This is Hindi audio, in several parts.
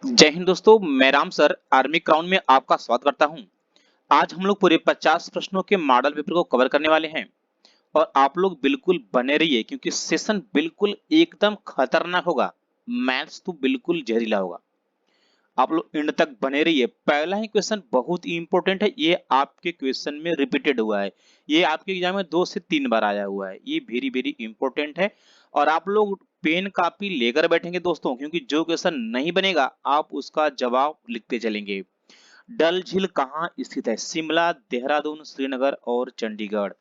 जय हिंद दोस्तों, मैं राम सर आर्मी क्राउन में आपका स्वागत करता हूं। आज हम लोग पूरे 50 प्रश्नों के मॉडल पेपर को कवर करने वाले हैं और आप लोग बिल्कुल बने रहिए क्योंकि सेशन बिल्कुल एकदम खतरनाक होगा। मैथ्स तो बिल्कुल जहरीला होगा। आप लोग एंड तक बने रहिए। पहला ही क्वेश्चन बहुत ही इंपॉर्टेंट है। ये आपके क्वेश्चन में रिपीटेड हुआ है। ये आपके एग्जाम में 2 से 3 बार आया हुआ है। ये वेरी वेरी इंपॉर्टेंट है और आप लोग पेन कापी लेकर बैठेंगे दोस्तों, क्योंकि जो क्वेश्चन नहीं बनेगा आप उसका जवाब लिखते चलेंगे। डल झील कहाँ स्थित है? शिमला, देहरादून, श्रीनगर और Chandigarh.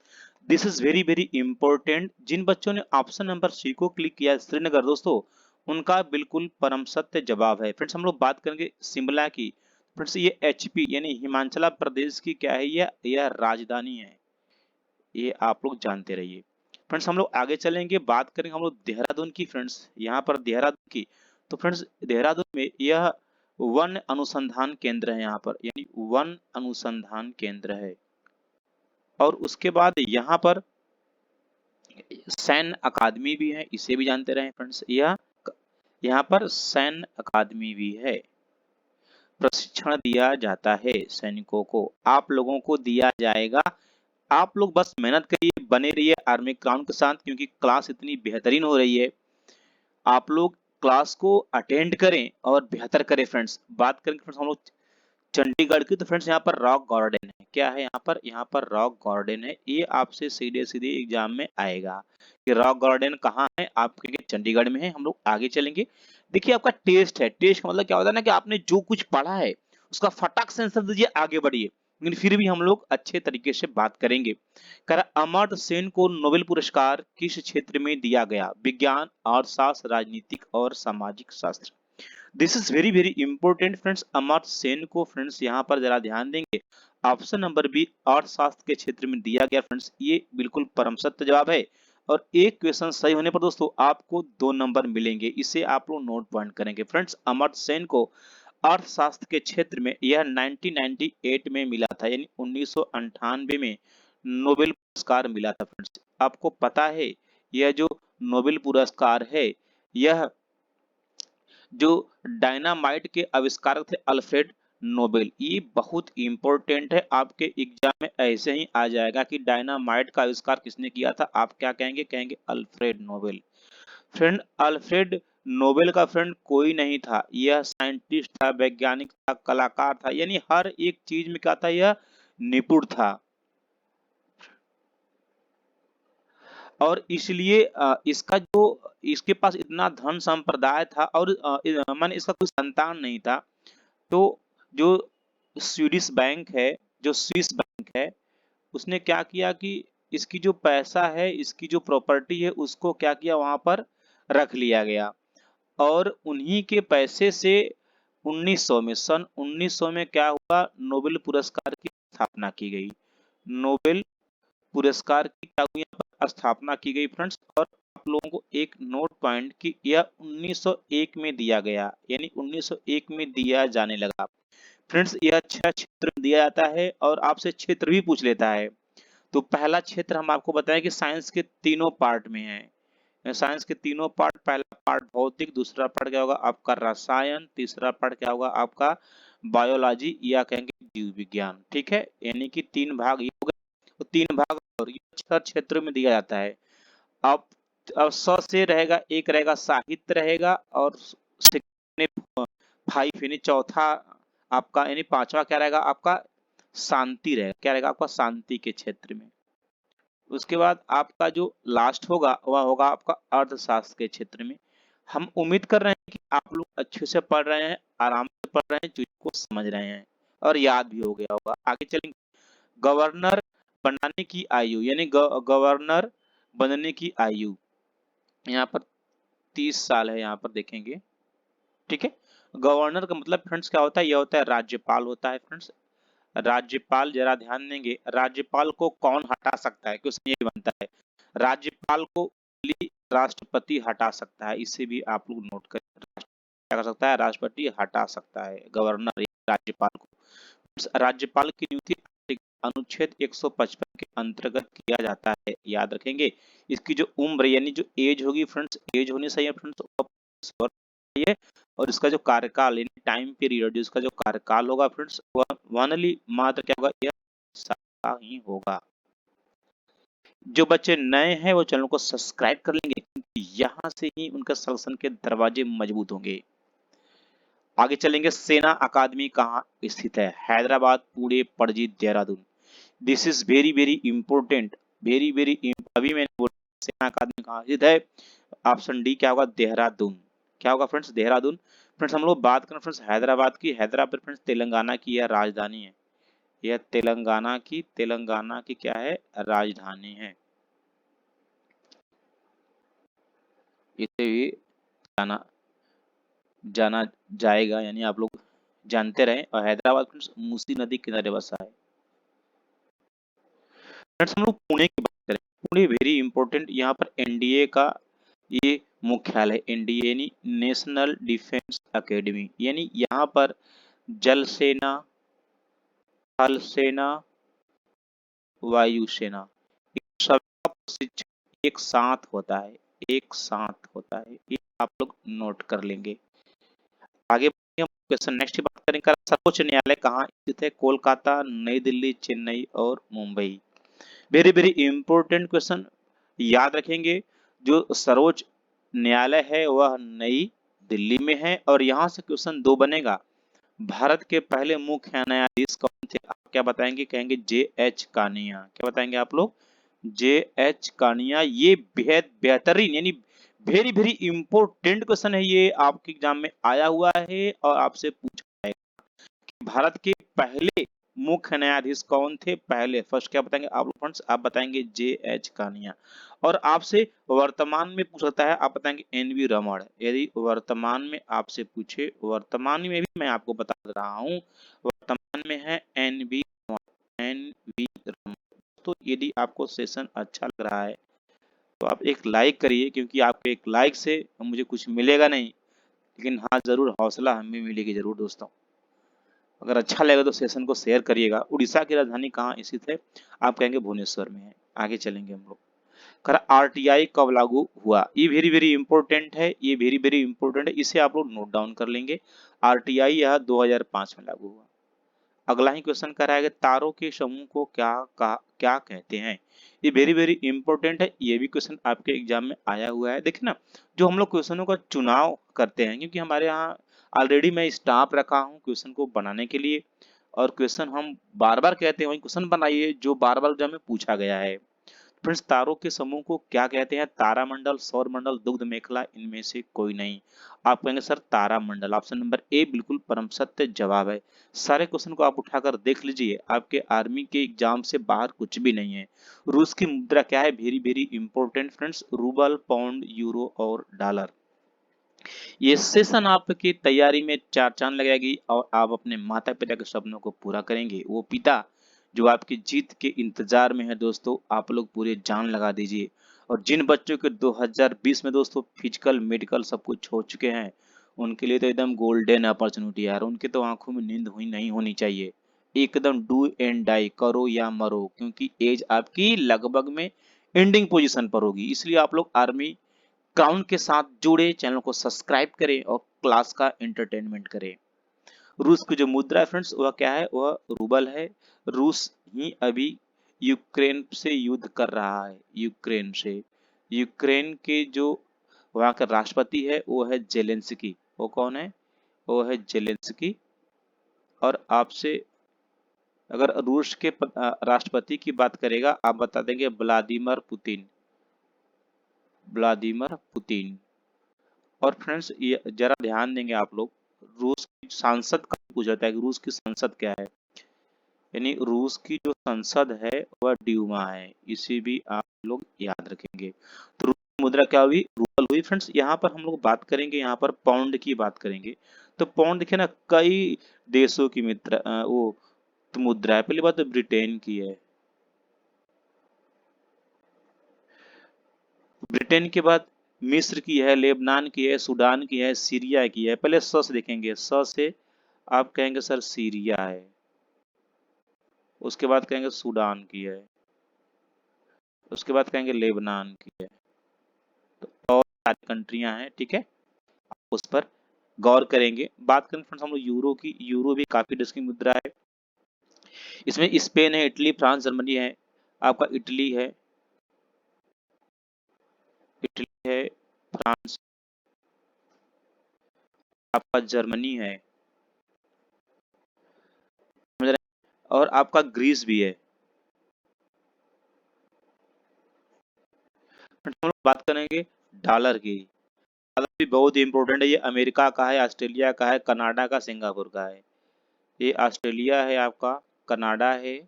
This is very very important. जिन बच्चों ने ऑप्शन नंबर सी को क्लिक किया श्रीनगर दोस्तों, उनका बिल्कुल परम सत्य जवाब है। फ्रेंड्स हम लोग बात करेंगे शिमला की। फ्रेंड्स ये एचपी यानी हिमाचल प्रदेश की क्या है? यह राजधानी है। ये आप लोग जानते रहिए। फ्रेंड्स हम लोग आगे चलेंगे, बात करेंगे हम लोग देहरादून की। फ्रेंड्स यहाँ पर देहरादून की, तो फ्रेंड्स देहरादून में यह वन अनुसंधान केंद्र है। यहाँ पर यानी वन अनुसंधान केंद्र है। और उसके बाद यहाँ पर सैन्य अकादमी भी है, इसे भी जानते रहे फ्रेंड्स। यह यहाँ पर सैन्य अकादमी भी है। प्रशिक्षण दिया जाता है सैनिकों को, आप लोगों को दिया जाएगा। आप लोग बस मेहनत करिए, बने रहिए आर्मी क्राउन के साथ, क्योंकि क्लास इतनी बेहतरीन हो रही है। आप लोग क्लास को अटेंड करें और बेहतर करें। फ्रेंड्स बात करेंगे फ्रेंड्स हम लोग चंडीगढ़ की, तो फ्रेंड्स यहाँ पर रॉक गार्डन है। क्या है यहाँ पर रॉक गार्डन है। ये आपसे सीधे सीधे एग्जाम में आएगा कि रॉक गार्डन कहाँ है। आप कहेंगे चंडीगढ़ में है। हम लोग आगे चलेंगे। देखिए आपका टेस्ट है। टेस्ट का मतलब क्या होता है ना, कि आपने जो कुछ पढ़ा है उसका फटाक से आंसर दीजिए, आगे बढ़िए। लेकिन फिर भी हम लोग अच्छे तरीके से बात करेंगे। कह रहा अमर्त्य सेन को नोबेल पुरस्कार किस क्षेत्र में दिया गया? विज्ञान, अर्थशास्त्र, राजनीतिक और सामाजिक शास्त्र। This is very very important friends. Amartya Sen को फ्रेंड्स यहाँ पर जरा ध्यान देंगे। ऑप्शन नंबर बी अर्थशास्त्र के क्षेत्र में दिया गया। फ्रेंड्स ये बिल्कुल परम सत्य जवाब है। और एक क्वेश्चन सही होने पर दोस्तों आपको 2 नंबर मिलेंगे। इसे आप लोग नोट पॉइंट करेंगे। फ्रेंड्स अमर्त्य सेन को अर्थशास्त्र के क्षेत्र में यह 1998 में मिला था, यानी 1998 में नोबेल पुरस्कार मिला था। फ्रेंड्स आपको पता है यह जो नोबेल पुरस्कार है, यह जो डायनामाइट के आविष्कारक थे अल्फ्रेड नोबेल। ये बहुत इंपॉर्टेंट है। आपके एग्जाम में ऐसे ही आ जाएगा कि डायनामाइट का आविष्कार किसने किया था। आप क्या कहेंगे? कहेंगे Alfred Nobel. Friend Alfred Nobel का फ्रेंड कोई नहीं था। यह साइंटिस्ट था, वैज्ञानिक था, कलाकार था, यानी हर एक चीज में क्या था? यह निपुण था। और इसलिए इसका जो इसके पास इतना धन संप्रदाय था और माने इसका कोई संतान नहीं था। तो जो स्वीडिश बैंक है, जो स्विस बैंक है, उसने क्या किया कि इसकी जो पैसा है, इसकी जो प्रॉपर्टी है, उसको क्या किया? वहां पर रख लिया गया। और उन्हीं के पैसे से 1900 में, सन 1900 में क्या हुआ? नोबेल पुरस्कार की स्थापना की गई। नोबेल पुरस्कार की क्या हुई? यहाँ पर स्थापना की गई फ्रेंड्स। और आप लोगों को एक नोट पॉइंट कि यह 1901 में दिया गया, यानी 1901 में दिया जाने लगा। फ्रेंड्स यह 6 क्षेत्र में दिया जाता है और आपसे क्षेत्र भी पूछ लेता है। तो पहला क्षेत्र हम आपको बताएं कि साइंस के तीनों पार्ट में है। साइंस के तीनों पार्ट, पहला पार्ट भौतिक, दूसरा पार्ट क्या होगा आपका? रसायन, तीसरा पार्ट क्या होगा आपका? बायोलॉजी या कहेंगे जीव विज्ञान। ठीक है, यानी कि 3 भाग ये हो गए। तो 3 भाग और ये 6 क्षेत्रों में दिया जाता है। अब अब 100 से रहेगा, एक रहेगा साहित्य रहेगा, और फाइव यानी चौथा आपका, यानी पांचवा क्या रहेगा आपका? शांति रहेगा। क्या रहेगा आपका? शांति के क्षेत्र में। उसके बाद आपका जो लास्ट होगा वह होगा आपका अर्थशास्त्र के क्षेत्र में। हम उम्मीद कर रहे हैं कि आप लोग अच्छे से पढ़ रहे हैं, आराम से पढ़ रहे हैं, चीजों को समझ रहे हैं और याद भी हो गया होगा। आगे चलेंगे। गवर्नर बनाने की आयु, यानी गवर्नर बनने की आयु यहाँ पर 30 साल है। यहाँ पर देखेंगे। ठीक है, गवर्नर का मतलब फ्रेंड्स क्या होता है? यह होता है राज्यपाल होता है फ्रेंड्स। राज्यपाल, जरा ध्यान देंगे, राज्यपाल को कौन हटा सकता है? क्वेश्चन यही बनता है। राज्यपाल को राष्ट्रपति हटा सकता है। इसे भी आप लोग नोट करें। क्या कर सकता है? राष्ट्रपति हटा सकता है गवर्नर राज्यपाल को। राज्यपाल की नियुक्ति अनुच्छेद 155 के अंतर्गत किया जाता है। याद रखेंगे। इसकी जो उम्र यानी जो एज होगी फ्रेंड्स, एज होनी चाहिए फ्रेंड्स चाहिए और इसका जो कार्यकाल यानी टाइम पीरियड, जो इसका जो कार्यकाल होगा फ्रेंड्स, वह ओनली मात्र क्या होगा, यह साल ही होगा। जो बच्चे नए हैं वो चैनल को सब्सक्राइब कर लेंगे, क्योंकि यहाँ से ही उनका सलसन के दरवाजे मजबूत होंगे। आगे चलेंगे, सेना अकादमी कहाँ स्थित है? Hyderabad, Pune, Panaji, Dehradun. This is very very important, very very. अभी मैंने बोला सेना अकादमी कहाँ स्थित है, ऑप्शन डी क्या होगा, देहरादून। क्या होगा फ्रेंड्स, देहरादून। फ्रेंड्स हम लोग बात करें फ्रेंड्स हैदराबाद की, हैदराबाद फ्रेंड्स तेलंगाना की यह राजधानी है। यह तेलंगाना की क्या है, राजधानी है। इसे भी जाना जाना जाएगा, यानी आप लोग जानते रहे। और हैदराबाद फ्रेंड्स मूसी नदी किनारे बसा है। फ्रेंड्स हम लोग पुणे की बात करें, पुणे वेरी इंपॉर्टेंट। यहाँ पर एनडीए का ये मुख्यालय, एनडीए यानी नेशनल डिफेंस एकेडमी, यानी यहाँ पर जल सेना, थल सेना, वायुसेना, सबका प्रशिक्षण एक साथ होता है, एक साथ होता है। ये आप लोग नोट कर लेंगे। आगे क्वेश्चन नेक्स्ट बात करेंगे, सर्वोच्च न्यायालय कहाँ स्थित है? कोलकाता, नई दिल्ली, चेन्नई और Mumbai. Very very important question, याद रखेंगे। जो सर्वोच्च न्यायालय है वह नई दिल्ली में है। और यहाँ से क्वेश्चन 2 बनेगा, भारत के पहले मुख्य न्यायाधीश कौन थे? आप क्या बताएंगे? कहेंगे जे एच कानिया। क्या बताएंगे आप लोग? J H Kania. ये बेहद बेहतरीन यानी वेरी वेरी इंपॉर्टेंट क्वेश्चन है, ये आपके एग्जाम में आया हुआ है और आपसे पूछा जाएगा कि भारत के पहले मुख्य न्यायाधीश कौन थे? पहले फर्स्ट क्या बताएंगे आप लोग फ्रेंड्स? आप बताएंगे जे एच कानिया। और आपसे वर्तमान में पूछ सकता है, आप बताएंगे एन वी रमण। यदि वर्तमान में आपसे पूछे, वर्तमान में भी मैं आपको बता रहा हूँ, वर्तमान में है एन वी रमण। तो यदि आपको सेशन अच्छा लग रहा है तो आप एक लाइक करिए, क्योंकि आपके एक लाइक से मुझे कुछ मिलेगा नहीं, लेकिन हाँ जरूर हौसला हमें मिलेगी जरूर दोस्तों। अगर अच्छा लगे तो सेशन को शेयर करिएगा। उड़ीसा की राजधानी कहाँ स्थित है? आप कहेंगे भुवनेश्वर में है। आगे चलेंगे हम लोग, कर आरटीआई कब लागू हुआ? ये वेरी वेरी इंपॉर्टेंट है, ये वेरी वेरी इंपॉर्टेंट है, इसे आप लोग नोट डाउन कर लेंगे। आरटीआई यह 2005 में लागू हुआ। अगला ही क्वेश्चन कराएगा, तारों के समूह को क्या कहते हैं? ये वेरी वेरी इंपॉर्टेंट है, ये भी क्वेश्चन आपके एग्जाम में आया हुआ है। देखिए ना, जो हम लोग क्वेश्चनों का चुनाव करते हैं, क्योंकि हमारे यहाँ ऑलरेडी मैं स्टाफ रखा हूँ क्वेश्चन को बनाने के लिए, और क्वेश्चन हम बार बार कहते हैं वही क्वेश्चन बनाइए जो बार बार एग्जाम में पूछा गया है। फ्रेंड्स तारों के समूह को क्या कहते हैं? तारामंडल, सौरमंडल, दुग्ध मेखला, इनमें से कोई नहीं। आप कहेंगे सर तारामंडल। ऑप्शन नंबर ए बिल्कुल परम सत्य जवाब है। सारे क्वेश्चन को आप उठाकर देख लीजिए, आपके आर्मी के एग्जाम से बाहर कुछ भी नहीं है। रूस की मुद्रा क्या है? Very very important friends, rouble, pound, euro और डॉलर। ये सेशन आपकी तैयारी में चार चांद लगाएगी और आप अपने माता पिता के सपनों को पूरा करेंगे। वो पिता जो आपकी जीत के इंतजार में है दोस्तों, आप लोग पूरे जान लगा दीजिए। और जिन बच्चों के 2020 में दोस्तों फिजिकल मेडिकल सब कुछ हो चुके हैं, उनके लिए तो एकदम गोल्डन अपॉर्चुनिटी यार। उनके तो आंखों में नींद हुई नहीं होनी चाहिए। एकदम डू एंड डाई, करो या मरो, क्योंकि एज आपकी लगभग में एंडिंग पोजीशन पर होगी। इसलिए आप लोग आर्मी ग्राउंड के साथ जुड़े, चैनल को सब्सक्राइब करें और क्लास का एंटरटेनमेंट करें। रूस की जो मुद्रा है फ्रेंड्स वह क्या है? वह रूबल है। रूस ही अभी यूक्रेन से युद्ध कर रहा है, यूक्रेन से। यूक्रेन के जो वहां का राष्ट्रपति है वो है जेलेंस्की। वो कौन है? वो है जेलेंस्की। और आपसे अगर रूस के राष्ट्रपति की बात करेगा, आप बता देंगे व्लादिमीर पुतिन, व्लादिमीर पुतिन। और फ्रेंड्स ये जरा ध्यान देंगे आप लोग, रूस की सांसद का पूछा जाता है कि रूस की संसद क्या है, यानी रूस की जो संसद है वह ड्यूमा है। इसे भी आप लोग याद रखेंगे। तो रूस की मुद्रा क्या हुई? रूबल हुई। फ्रेंड्स यहाँ पर हम लोग बात करेंगे, यहाँ पर पाउंड की बात करेंगे। तो पाउंड देखिए ना, कई देशों की मित्र वो तो मुद्रा है। पहली बात तो ब्रिटेन की है, ब्रिटेन के बाद मिस्र की है, लेबनान की है, सूडान की है, सीरिया की है। पहले स से देखेंगे, स से आप कहेंगे सर सीरिया है। उसके बाद कहेंगे सूडान की है। उसके बाद कहेंगे लेबनान की है। तो और सारी कंट्रियां हैं, ठीक है, आप उस पर गौर करेंगे। बात करें फ्रेंड्स हम लोग यूरो की, यूरो भी काफी डिस्क की मुद्रा है। इसमें स्पेन है, इटली, फ्रांस, जर्मनी है, आपका इटली है, इटली है, फ्रांस, आपका जर्मनी है, समझ रहे हैं? और आपका ग्रीस भी है। फ्रेंड्स हम लोग बात करेंगे डॉलर की। डॉलर भी बहुत इंपॉर्टेंट है, ये अमेरिका का है, ऑस्ट्रेलिया का है, कनाडा का, सिंगापुर का है। ये ऑस्ट्रेलिया है आपका, कनाडा है,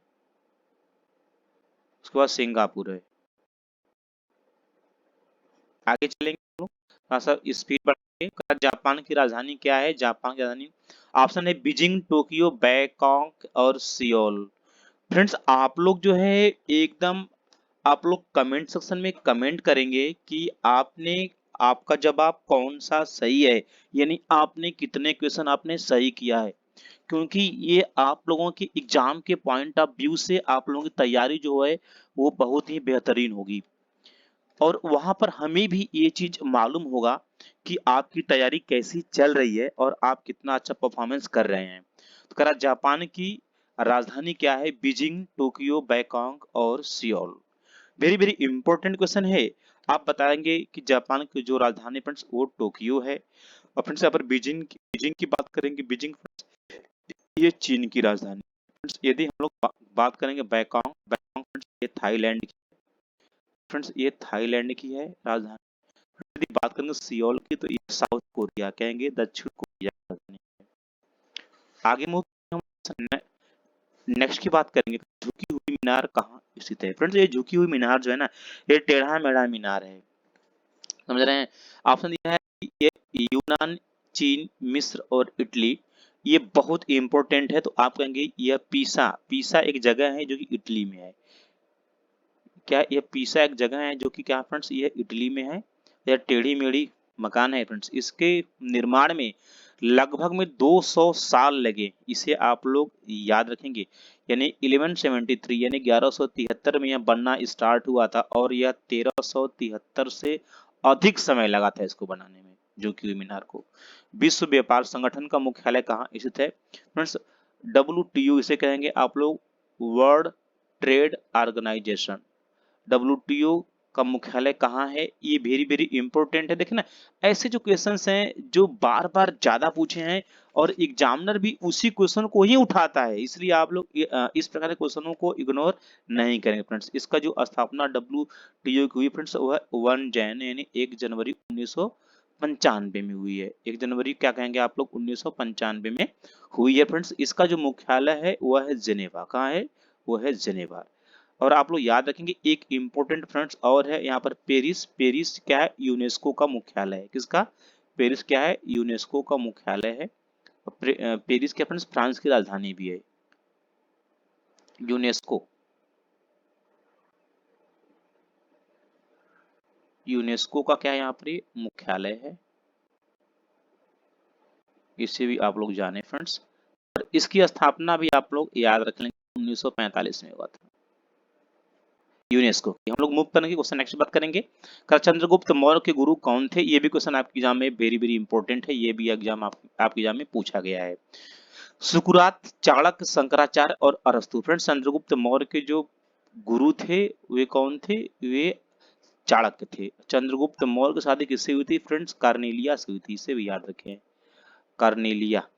उसके बाद सिंगापुर है। आगे चलेंगे हम लोग, थोड़ा सा स्पीड बढ़ाएंगे। जापान की राजधानी क्या है? जापान की राजधानी ऑप्शन है बीजिंग, टोक्यो, बैंकॉक और सियोल। फ्रेंड्स आप लोग जो है एकदम, आप लोग कमेंट सेक्शन में कमेंट करेंगे कि आपने, आपका जवाब कौन सा सही है, यानी आपने कितने क्वेश्चन आपने सही किया है। क्योंकि ये आप लोगों के एग्जाम के पॉइंट ऑफ व्यू से आप लोगों की तैयारी जो है वो बहुत ही बेहतरीन होगी, और वहां पर हमें भी ये चीज मालूम होगा कि आपकी तैयारी कैसी चल रही है और आप कितना अच्छा परफॉर्मेंस कर रहे हैं। तो करा जापान की राजधानी क्या है? बीजिंग, टोक्यो, बैंकॉक और Seoul. Very very important question है। आप बताएंगे कि जापान की जो राजधानी फ्रेंड्स वो टोक्यो है, और फ्रेंड्स यहाँ पर बीजिंग की बात करेंगे, बीजिंग ये चीन की राजधानी। फ्रेंड्स यदि हम लोग बात करेंगे बैंकॉक, बैंकॉक फ्रेंड्स ये थाईलैंड की, फ्रेंड्स ये थाईलैंड की है राजधानी। यदि बात करेंगे सियोल की तो ये साउथ कोरिया, कहेंगे दक्षिण कोरिया की राजधानी। आगे मूव हम नेक्स्ट की बात करेंगे, झुकी हुई मीनार कहाँ स्थित है? फ्रेंड्स ये झुकी हुई मीनार जो है ना, ये टेढ़ा मेढ़ा मीनार है, समझ रहे हैं? ऑप्शन दिया है कि ये यूनान, चीन, मिस्र और इटली, ये बहुत इंपॉर्टेंट है। तो आप कहेंगे यह पीसा, पीसा एक जगह है जो कि इटली में है। क्या ये पीसा एक जगह है जो कि क्या फ्रेंड्स ये इटली में है? यह टेढ़ी मेढ़ी मकान है फ्रेंड्स, इसके निर्माण में लगभग में 200 साल लगे, इसे आप लोग याद रखेंगे। यानी 1173 यानी 1173 में यह बनना स्टार्ट हुआ था, और यह 1373 से अधिक समय लगा था इसको बनाने में, जो कि मीनार को। विश्व व्यापार संगठन का मुख्यालय कहाँ स्थित है? फ्रेंड्स WTO इसे कहेंगे आप लोग, वर्ल्ड ट्रेड ऑर्गेनाइजेशन। WTO का मुख्यालय कहाँ है? ये वेरी वेरी इंपॉर्टेंट है। देखिए ना, ऐसे जो क्वेश्चंस हैं जो बार बार ज्यादा पूछे हैं, और एग्जामिनर भी उसी क्वेश्चन को ही उठाता है, इसलिए आप लोग इस प्रकार के क्वेश्चनों को इग्नोर नहीं करेंगे फ्रेंड्स। इसका जो स्थापना WTO की हुई फ्रेंड्स वो है 1 जैन यानी 1 जनवरी 1995 में हुई है। 1 जनवरी क्या कहेंगे आप लोग? 1995 में हुई है फ्रेंड्स। इसका जो मुख्यालय है वह है जिनेवा। कहाँ है? वो है जिनेवा। और आप लोग याद रखेंगे एक इंपॉर्टेंट फ्रेंड्स और है यहाँ पर, पेरिस। पेरिस क्या है? यूनेस्को का मुख्यालय है। किसका? पेरिस क्या है? यूनेस्को का मुख्यालय है। पेरिस क्या फ्रेंड्स? फ्रांस की राजधानी भी है। यूनेस्को, यूनेस्को का क्या है यहाँ पर? मुख्यालय है। इसे भी आप लोग जाने फ्रेंड्स। और इसकी स्थापना भी आप लोग याद रख लेंगे 1945 में हुआ था, यूनेस्को की। हम लोग मूव करेंगे, क्वेश्चन नेक्स्ट बात करेंगे। चंद्रगुप्त मौर्य के गुरु कौन थे? ये भी क्वेश्चन आपके एग्जाम में वेरी वेरी इंपॉर्टेंट है, ये भी एग्जाम आपके एग्जाम में पूछा गया है। सुकरात, चाणक्य, शंकराचार्य और अरस्तु। फ्रेंड्स चंद्रगुप्त मौर्य के जो गुरु थे वे कौन थे? वे चाणक्य थे। चंद्रगुप्त मौर्य की शादी किससे हुई थी? फ्रेंड्स कार्नेलिया से हुई थी, इसे भी याद रखें, कार्नेलिया।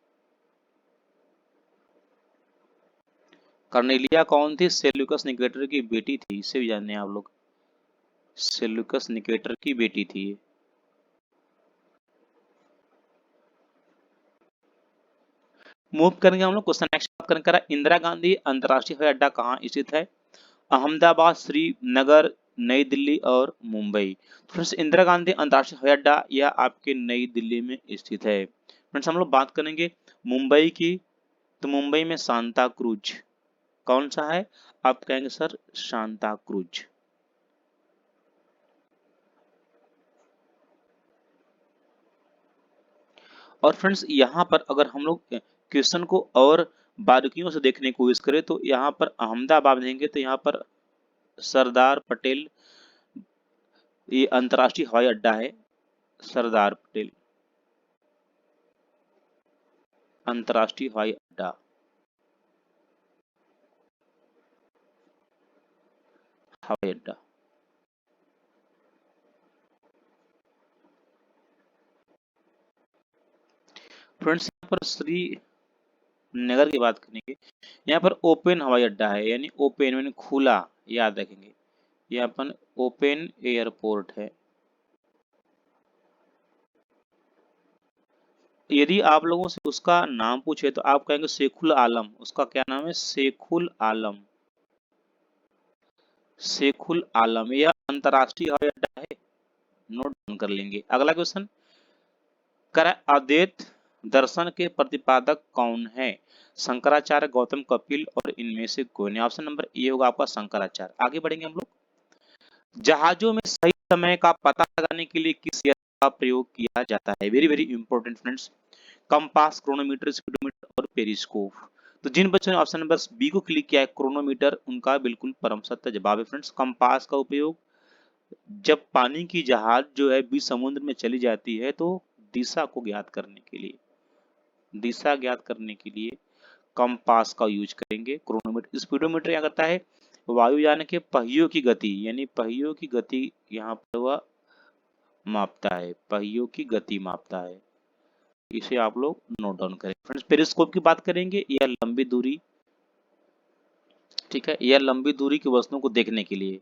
कार्नेलिया कौन थी? सेल्यूकस निकेटर की बेटी थी, इसे भी जानते हैं आप लोग, सेल्यूकस निकेटर की बेटी थी। मूव करेंगे हम लोग, क्वेश्चन नेक्स्ट बात करेंगे, इंदिरा गांधी अंतर्राष्ट्रीय हवाई अड्डा कहाँ स्थित है? अहमदाबाद, श्रीनगर, नई दिल्ली और मुंबई। फ्रेंड्स इंदिरा गांधी अंतर्राष्ट्रीय हवाई अड्डा यह आपके नई दिल्ली में स्थित है। फ्रेंड्स हम लोग बात करेंगे मुंबई की, तो मुंबई में सांता क्रूज। कौन सा है? आप कहेंगे सर सांता क्रूज। और फ्रेंड्स यहाँ पर अगर हम लोग क्वेश्चन को और बारीकियों से देखने की कोशिश करें तो यहाँ पर अहमदाबाद देंगे तो यहाँ पर सरदार पटेल, ये अंतर्राष्ट्रीय हवाई अड्डा है, सरदार पटेल। अंतर्राष्ट्रीय हवाई अड्डा, हवाई अड्डा। फ्रेंड्स यहाँ पर श्रीनगर की बात करेंगे, यहाँ पर ओपन हवाई अड्डा है, यानी ओपन यानी खुला, याद रखेंगे, ये अपन ओपन एयरपोर्ट है। यदि आप लोगों से उसका नाम पूछे तो आप कहेंगे शेखुल आलम। उसका क्या नाम है? शेखुल आलम। शेखुल आलम यह अंतर्राष्ट्रीय हवाई अड्डा है, नोट डाउन कर लेंगे। अगला क्वेश्चन, कर अद्वैत दर्शन के प्रतिपादक कौन है? शंकराचार्य, गौतम, कपिल और इनमें से कोई? ऑप्शन नंबर ए होगा आपका शंकराचार्य। आगे बढ़ेंगे हम लोग। जहाजों में सही समय का पता लगाने के लिए किस यंत्र का प्रयोग किया जाता है? Very very important friends. Compass, chronometer, speedometer और पेरिस्कोप। तो जिन बच्चों ने ऑप्शन नंबर बी को क्लिक किया है क्रोनोमीटर, उनका बिल्कुल परम सत्य जवाब है फ्रेंड्स। कंपास का उपयोग जब पानी की जहाज जो है बीच समुद्र में चली जाती है तो दिशा को ज्ञात करने के लिए, दिशा ज्ञात करने के लिए कंपास का यूज करेंगे। क्रोनोमीटर, स्पीडोमीटर क्या करता है? वायुयान के पहियों की गति, यानी पहियों की गति यहाँ पर वह मापता है, पहियों की गति मापता है। इसे आप लोग नोट डाउन करें फ्रेंड्स। पेरिस्कोप की बात करेंगे, यह लंबी दूरी, ठीक है, यह लंबी दूरी की वस्तुओं को देखने के लिए,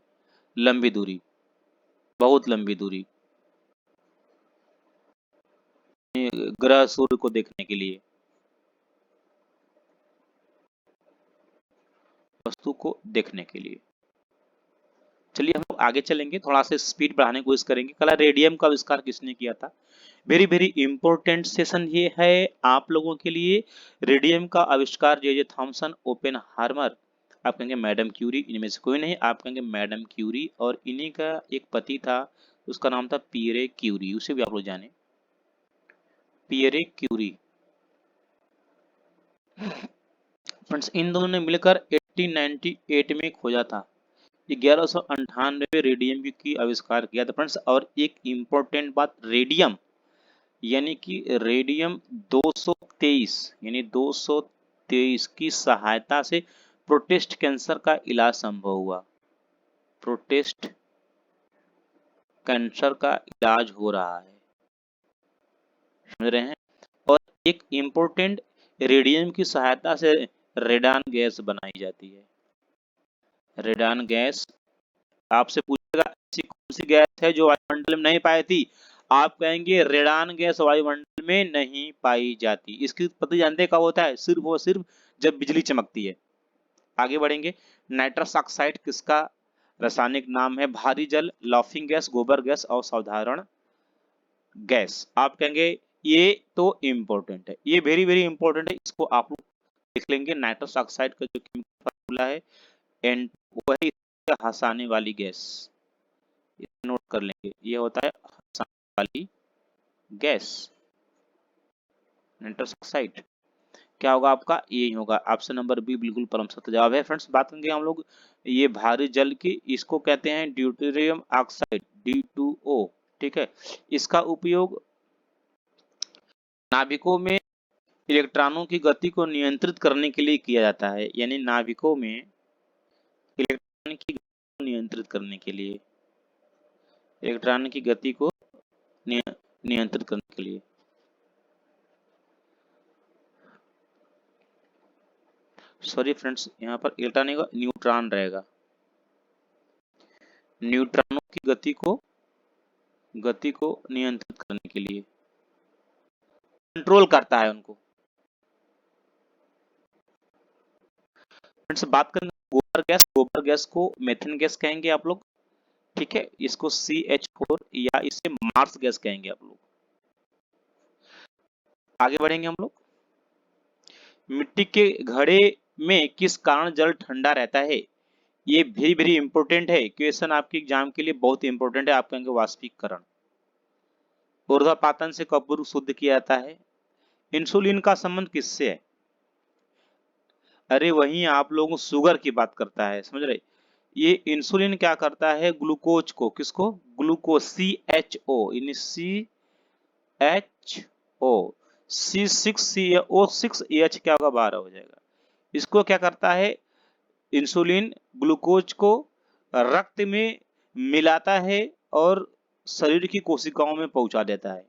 लंबी दूरी, बहुत लंबी दूरी, ग्रह सूर्य को देखने के लिए, वस्तु को देखने के लिए। चलिए हम लोग आगे चलेंगे, थोड़ा सा स्पीड बढ़ाने की कोशिश करेंगे। कला रेडियम का आविष्कार किसने किया था? वेरी वेरी इंपॉर्टेंट सेशन ये है आप लोगों के लिए। रेडियम का आविष्कार जे थॉमसन, ओपेनहाइमर, आप कहेंगे मैडम क्यूरी, इनमें से कोई नहीं, आप कहेंगे मैडम क्यूरी। और इन्हीं का एक पति था, उसका नाम था पियरे क्यूरी, उसे भी आप लोग जाने, पियरे क्यूरी। फ्रेंड्स इन दोनों ने मिलकर 1898 में खोजा था, 1198 रेडियम की आविष्कार किया था फ्रेंड्स। और एक इंपॉर्टेंट बात, रेडियम यानी कि रेडियम 223, यानी 223 की सहायता से प्रोस्टेट कैंसर का इलाज संभव हुआ। प्रोस्टेट कैंसर का इलाज हो रहा है, समझ रहे हैं। और एक इंपॉर्टेंट, रेडियम की सहायता से रेडान गैस बनाई जाती है। रेडान गैस, आपसे पूछेगा ऐसी कौन सी गैस है जो वायुमंडल में नहीं पाई थी? आप कहेंगे रेडान गैस वायुमंडल में नहीं पाई जाती। इसकी उत्पत्ति जानते कब होता है? सिर्फ और सिर्फ जब बिजली चमकती है। आगे बढ़ेंगे। नाइट्रस ऑक्साइड किसका रासायनिक नाम है? भारी जल, लाफिंग गैस, गोबर गैस और साधारण गैस। आप कहेंगे ये तो इंपॉर्टेंट है, ये वेरी वेरी इंपॉर्टेंट है, इसको आप लोग देख लेंगे। नाइट्रस ऑक्साइड का जो केमिकल फार्मूला है एन, वही हंसाने वाली गैस, नोट कर लेंगे, ये होता है हंसाने वाली गैस, नाइट्रस ऑक्साइड। क्या होगा आपका? यही होगा, ऑप्शन नंबर बी बिल्कुल परम सत्य जवाब है फ्रेंड्स। बात करेंगे हम लोग ये भारी जल की, इसको कहते हैं ड्यूटेरियम ऑक्साइड, D2O, ठीक है। इसका उपयोग नाभिकों में इलेक्ट्रॉनों की गति को नियंत्रित करने के लिए किया जाता है, यानी नाभिकों में इलेक्ट्रॉन की गति को नियंत्रित करने के लिए, इलेक्ट्रॉन की गति को नियंत्रित करने के लिए। सॉरी फ्रेंड्स, यहाँ पर इलेक्ट्रॉन का न्यूट्रॉन रहेगा, न्यूट्रॉनों की गति को नियंत्रित करने के लिए, कंट्रोल करता है उनको। फ्रेंड्स बात करेंगे गोबर गैस, गोबर गैस को मेथेन गैस कहेंगे आप लोग, ठीक है। इसको CH4 या इसे मार्स गैस कहेंगे आप लोग। आगे बढ़ेंगे हम लोग। मिट्टी के घड़े में किस कारण जल ठंडा रहता है? ये वेरी वेरी इंपॉर्टेंट है, क्वेश्चन आपके एग्जाम के लिए बहुत इंपॉर्टेंट है। आप कहेंगे वाष्पीकरण। ऊर्ध्वापातन से कपूर शुद्ध किया जाता है। इंसुलिन का संबंध किससे है? अरे वहीं आप लोगों शुगर की बात करता है, समझ रहे। ये इंसुलिन क्या करता है? ग्लूकोज को, किसको? ग्लूकोज, CHO, यानी CHO, O6 क्या होगा, 12 हो जाएगा। इसको क्या करता है, इंसुलिन ग्लूकोज को रक्त में मिलाता है और शरीर की कोशिकाओं में पहुंचा देता है।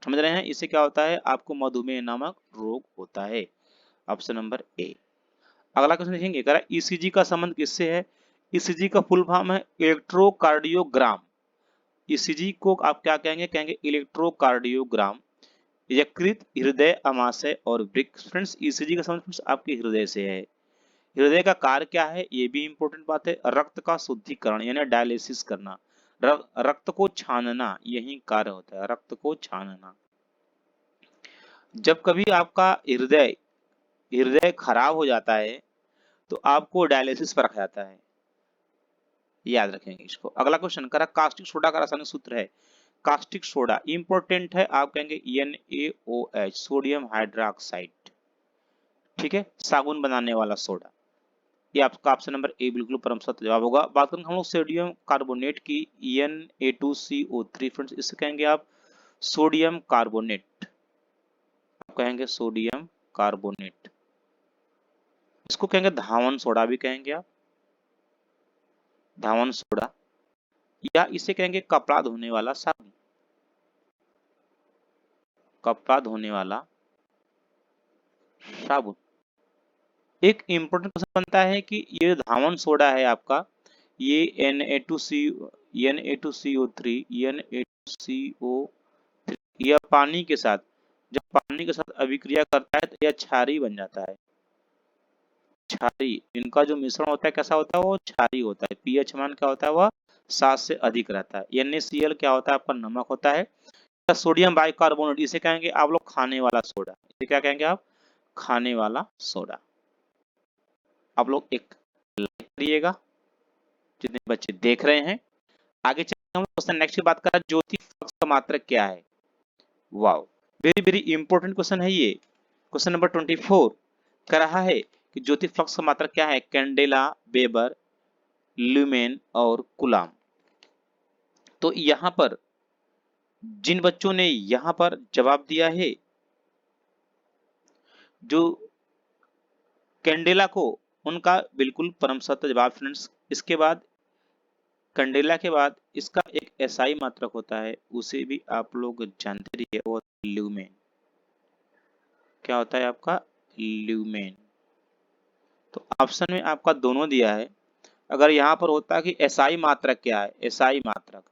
समझ रहे हैं, इससे क्या होता है, आपको मधुमेह नामक रोग होता है। Option number A. अगला क्वेश्चन देखेंगे, कह रहा है ईसीजी का संबंध किससे है। ईसीजी का फुल फॉर्म है इलेक्ट्रोकार्डियोग्राम। ईसीजी को आप क्या कहेंगे, कहेंगे इलेक्ट्रोकार्डियोग्राम। यकृत, हृदय, अमाशय और वृक्क। फ्रेंड्स ईसीजी का संबंध फ्रेंड्स आपके हृदय से है। हृदय का कार्य क्या है, ये भी इंपॉर्टेंट बात है। रक्त का शुद्धिकरण यानी डायलिसिस करना, रक्त को छानना, यही कार्य होता है, रक्त को छानना। जब कभी आपका हृदय हृदय खराब हो जाता है तो आपको डायलिसिस पर रखा जाता है, याद रखेंगे इसको। अगला क्वेश्चन करा, कास्टिक सोडा का रासायनिक सूत्र है। कास्टिक सोडा इंपॉर्टेंट है, आप कहेंगे NaOH, सोडियम हाइड्रोक्साइड। ठीक है, साबुन बनाने वाला सोडा। ये आपका ऑप्शन नंबर ए बिल्कुल परम सत्य जवाब होगा। बात करेंगे हम लोग सोडियम कार्बोनेट की, Na2CO3। फ्रेंड्स इससे कहेंगे आप सोडियम कार्बोनेट, आप कहेंगे सोडियम कार्बोनेट। इसको कहेंगे धावन सोडा भी कहेंगे आप, धावन सोडा, या इसे कहेंगे कपड़ा धोने वाला साबुन, कपड़ा धोने वाला साबुन। एक इंपॉर्टेंट क्वेश्चन बनता है कि ये धावन सोडा है आपका, ये Na2CO3, Na2CO3, यह पानी के साथ, जब पानी के साथ अभिक्रिया करता है तो यह क्षारीय बन जाता है। क्षारीय, इनका जो मिश्रण होता है कैसा होता है, वो क्षारीय होता है। पीएच मान क्या होता है, वह 7 से अधिक रहता है। NaCl क्या होता है, आपका नमक होता है। सोडियम बाइकार्बोनेट, इसे कहेंगे आप लोग खाने वाला सोडा, इसे क्या कहेंगे आप, खाने वाला सोडा। आप लोग एक लाइक करिएगा जितने बच्चे देख रहे हैं। आगे चलते हम क्वेश्चन नेक्स्ट की बात करें, ज्योति फ्लक्स का मात्रक क्या है। Wow, very very important question है ये। क्वेश्चन नंबर 24 कह रहा है कि ज्योति फ्लक्स का मात्रक क्या है, कैंडेला, वेबर, ल्यूमेन और कूलाम। तो यहां पर जिन बच्चों ने यहां पर जवाब दिया है, जो कैंडेला को, उनका बिल्कुल परम सत्य जवाब फ्रेंड्स। इसके बाद कैंडेला के बाद इसका एक एसआई मात्रक होता है, उसे भी आप लोग जानते रहिए, वो ल्यूमेन। क्या होता है आपका, ल्यूमेन। तो ऑप्शन में आपका दोनों दिया है। अगर यहाँ पर होता है कि एसआई मात्रक क्या है, एसआई मात्रक,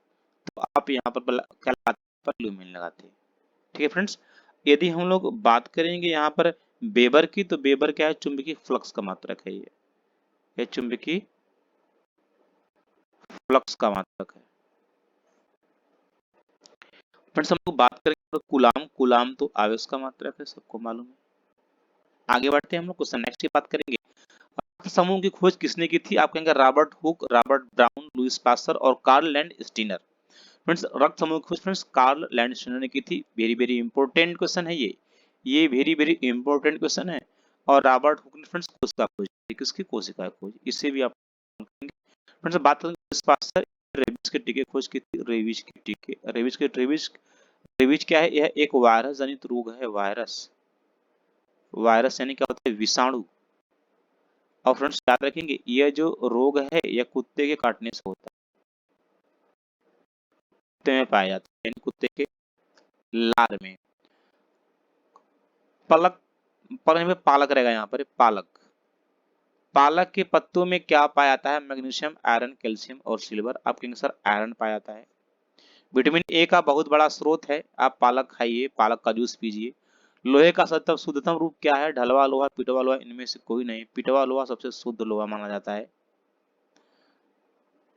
तो आप यहाँ पर क्या लगाते, पर ल्यूमेन लगाते हैं। ठीक है फ्रेंड्स। यदि हम लोग बात करेंगे यहाँ पर वेबर की, तो वेबर क्या है, चुंबकीय फ्लक्स का मात्रक है। ये चुंबकीय फ्लक्स का मात्रक है। फ्रेंड्स हम लोग बात करेंगे कूलाम, कूलाम तो आवेश का मात्रक है, सबको मालूम है। आगे बढ़ते हैं हम लोग क्वेश्चन नेक्स्ट की बात करेंगे। रक्त समूह की खोज किसने की थी, आप कहेंगे Robert Hooke, Robert Brown, Louis Pasteur और कार्ल लैंड स्टीनर। फ्रेंड्स रक्त समूह की खोज फ्रेंड्स कार्ल लैंड स्टीनर ने की थी। वेरी वेरी इंपॉर्टेंट क्वेश्चन है ये वेरी वेरी इंपॉर्टेंट क्वेश्चन है। और रॉबर्ट हुक ने फ्रेंड्स कोशिका खोज, किसकी कोशिका खोज, इसे भी आप कहेंगे। फ्रेंड्स बात करेंगे लुईस पास्टर, रेबीज के टीके खोज की थी, रेबीज के टीके, रेबीज क्या है, यह एक वायरस जनित रोग है। वायरस, वायरस यानी क्या होता है, विषाणु। और फ्रेंड्स याद रखेंगे यह जो रोग है यह कुत्ते के काटने से होता है, कुत्ते में पाया जाता है, यानी कुत्ते के लार में। पलक, पलक में पालक रहेगा, यहाँ पर पालक, पालक के पत्तों में क्या पाया जाता है, मैग्नीशियम, आयरन, कैल्शियम और सिल्वर। आप कहेंगे सर आयरन पाया जाता है। विटामिन ए का बहुत बड़ा स्रोत है, आप पालक खाइए, पालक का जूस पीजिए। लोहे का शुद्धतम रूप क्या है, ढलवा लोहा, पिटवा लोहा, इनमें से कोई नहीं, पिटवा लोहा सबसे शुद्ध लोहा माना जाता है।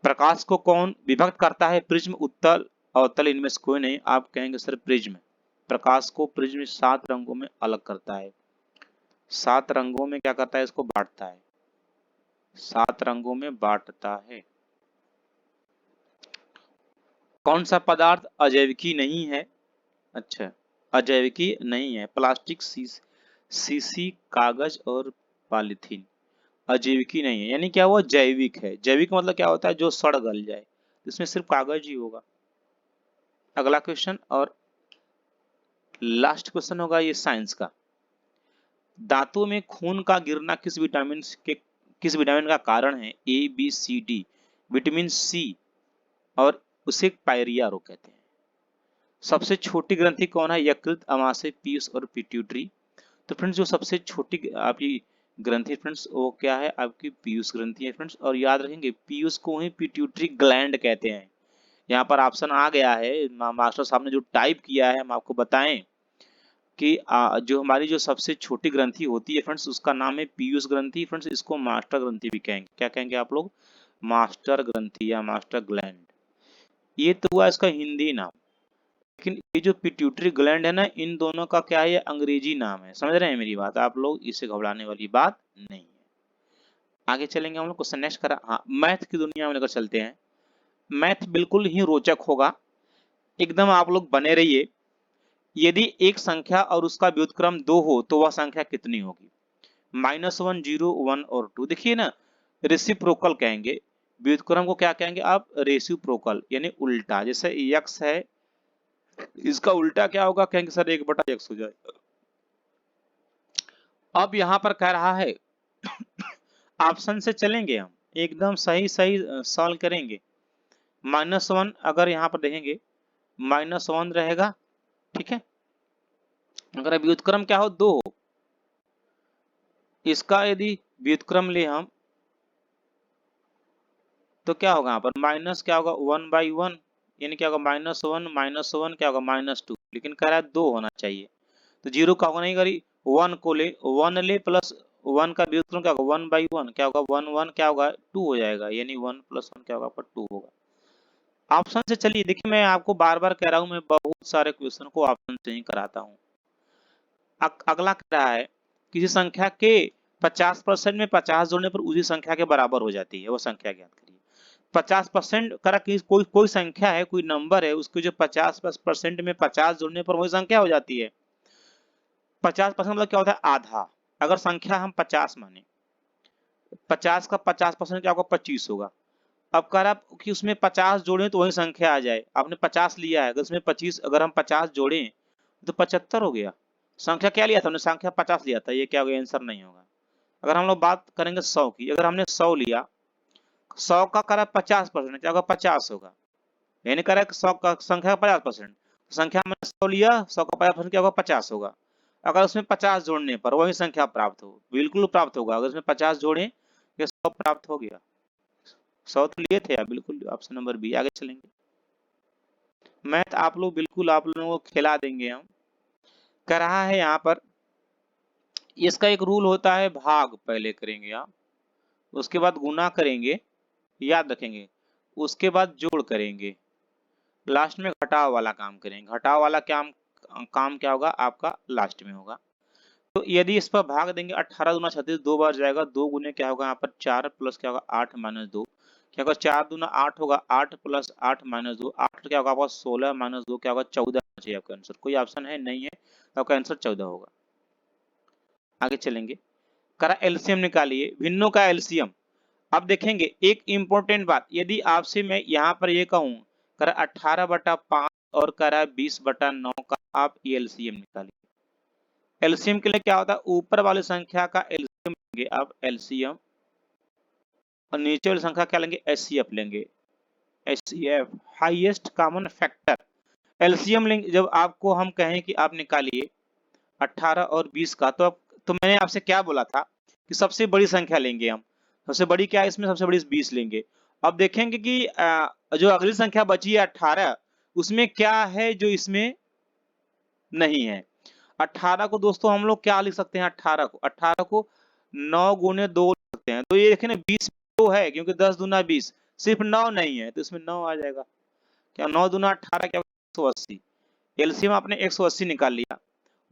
प्रकाश को कौन विभक्त करता है, प्रिज्म, उत्तल, अवतल, इनमें से कोई नहीं, आप कहेंगे सर प्रिज्म। प्रकाश को प्रिज्म 7 रंगों में अलग करता है, 7 रंगों में क्या करता है, इसको बांटता है, 7 रंगों में बांटता है। कौन सा पदार्थ अजैविकी नहीं है, अच्छा अजैविकी नहीं है, प्लास्टिक, सीसी, कागज और पॉलीथीन अजैविकी नहीं है, यानी क्या हुआ, जैविक है। जैविक मतलब क्या होता है, जो सड़ गल जाए, इसमें सिर्फ कागज ही होगा। अगला क्वेश्चन, और लास्ट क्वेश्चन होगा ये साइंस का। दांतों में खून का गिरना किस विटामिन का कारण है? A B C D. Vitamin C, और उसे पायरिया रोग कहते हैं। सबसे छोटी ग्रंथि कौन है? यकृत, अमाशय, पीयूष और पिट्यूटरी। तो फ्रेंड्स जो सबसे छोटी आपकी ग्रंथि फ्रेंड्स वो क्या है? आपकी पीयूष ग्रंथि है फ्रेंड्स। और याद रखेंगे पीयूष को ही पिट्यूटरी ग्लैंड कहते हैं। यहाँ पर ऑप्शन आ गया है, मास्टर साहब ने जो टाइप किया है हम आपको बताएं कि जो हमारी जो सबसे छोटी ग्रंथि होती है फ्रेंड्स उसका नाम है पीयूष ग्रंथि फ्रेंड्स। इसको मास्टर ग्रंथि भी कहेंगे। क्या कहेंगे आप लोग? मास्टर ग्रंथि या मास्टर ग्लैंड। ये तो हुआ इसका हिंदी नाम। लेकिन ये जो पिट्यूटरी ग्लैंड है ना, इन दोनों का क्या है? ये अंग्रेजी नाम है। समझ रहे हैं मेरी बात आप लोग? इससे घबराने वाली बात नहीं है। आगे चलेंगे हम लोग क्वेश्चन नेक्स्ट करा। हाँ, मैथ की दुनिया में लेकर चलते हैं। मैथ बिल्कुल ही रोचक होगा, एकदम आप लोग बने रहिए। यदि एक संख्या और उसका व्युत्क्रम 2 हो तो वह संख्या कितनी होगी? -1, 0, 1 और 2। देखिए ना, रेसिप्रोकल कहेंगे। व्युत्क्रम को क्या कहेंगे आप? रेसिप्रोकल, यानी उल्टा। जैसे x है, इसका उल्टा क्या होगा? कहेंगे सर 1/x हो जाएगा। अब यहां पर कह रहा है ऑप्शन से चलेंगे हम, एकदम सही सही सॉल्व करेंगे। -1 अगर यहां पर देखेंगे -1 रहेगा, ठीक है। अगर व्युत्क्रम क्या हो? 2 हो, इसका यदि व्युत्क्रम ले हम तो क्या होगा? यहाँ पर माइनस क्या होगा? 1/1, यानी क्या होगा? -1 क्या होगा? -2। लेकिन कह रहा है 2 होना चाहिए, तो 0 का होगा नहीं करी। 1 को ले, 1 ले प्लस 1 का व्युत्क्रम क्या होगा? 1/1 क्या होगा? 1 1 क्या होगा? 2 हो जाएगा, यानी 1 + 1 क्या होगा? पर 2 होगा। ऑप्शन से चलिए। देखिए मैं आपको बार बार कह रहा हूं, मैं बहुत सारे क्वेश्चन को ऑप्शन से ही कराता हूं। अगला कह रहा है किसी संख्या के 50% में 50 जोड़ने पर उसी संख्या के बराबर हो जाती है, वो संख्या ज्ञात करिए। 50% करा कि कोई कोई संख्या है, कोई नंबर है, उसके जो 50% में 50 जोड़ने पर वही संख्या हो जाती है। 50% मतलब क्या होता है? आधा। अगर संख्या हम 50 माने, 50 का 50% क्या होगा? 25 होगा। अब कह रहा कि उसमें 50 जोड़े तो वही संख्या आ जाए। आपने 50 लिया है, अगर उसमें 25 अगर हम 50 जोड़े तो 75 हो गया। संख्या क्या लिया था हमने? संख्या 50 लिया था। ये क्या होगा? आंसर नहीं होगा। अगर हम लोग बात करेंगे 100 की, अगर हमने 100 लिया, 100 का करा 50%, क्या होगा? 50 होगा। यानी कह रहा है 100 का संख्या का 50%, संख्या मैंने 100 लिया, 100 का 50% क्या होगा? 50 होगा। अगर उसमें 50 जोड़ने पर वही संख्या प्राप्त हो, बिल्कुल प्राप्त होगा। अगर उसमें 50 जोड़े, ये 100 प्राप्त हो गया। 100 तो लिए थे आप, बिल्कुल ऑप्शन नंबर बी। आगे चलेंगे। मैथ आप लोग बिल्कुल आप लोगों को खिला देंगे हम। कह रहा है यहाँ पर इसका एक रूल होता है, भाग पहले करेंगे आप, उसके बाद गुना करेंगे, याद रखेंगे, उसके बाद जोड़ करेंगे, लास्ट में घटाव वाला काम करेंगे। घटाव वाला काम क्या होगा? आपका लास्ट में होगा। तो यदि इस पर भाग देंगे, 18 दूना 36 2 बार जाएगा। 2 गुने क्या होगा? यहाँ पर 4 प्लस क्या होगा? 8 - 2 क्या होगा? 4 दूना 8 होगा, 8 + 8 - 2 8 क्या होगा? आपका 16 - 2 क्या होगा? 14 चाहिए आपका आंसर। कोई ऑप्शन है? नहीं है, तो आपका आंसर 14 होगा। आगे चलेंगे। करा एलसीएम निकालिए, भिन्नों का एलसीएम। अब देखेंगे एक इंपॉर्टेंट बात, यदि आपसे मैं यहाँ पर ये कहूँ करा 18/5 और करा 20/9 का आप एलसीएम निकालिए। एलसीएम के लिए क्या होता है? ऊपर वाली संख्या का एलसीएम लेंगे आप, एलसीएम, और नीचे वाली संख्या क्या लेंगे? एचसीएफ लेंगे। HCF highest common factor. LCM लेंगे जब आपको हम कहें कि आप निकालिए 18 और 20 का, तो मैंने आपसे क्या बोला था कि सबसे बड़ी संख्या लेंगे हम। सबसे बड़ी क्या है इसमें? सबसे बड़ी 20 लेंगे। अब देखेंगे कि जो अगली संख्या बची है 18, उसमें क्या है जो इसमें नहीं है। 18 को दोस्तों हम लोग क्या लिख सकते हैं? 18 को 9 गुने 2 लिख सकते हैं। तो ये देखें ना, 20 तो है क्योंकि 10 दूना 20, सिर्फ 9 नहीं है, तो इसमें 9 आ जाएगा। क्या 9 दूना 18 क्या? 180। एलसीएम आपने 180 निकाल लिया।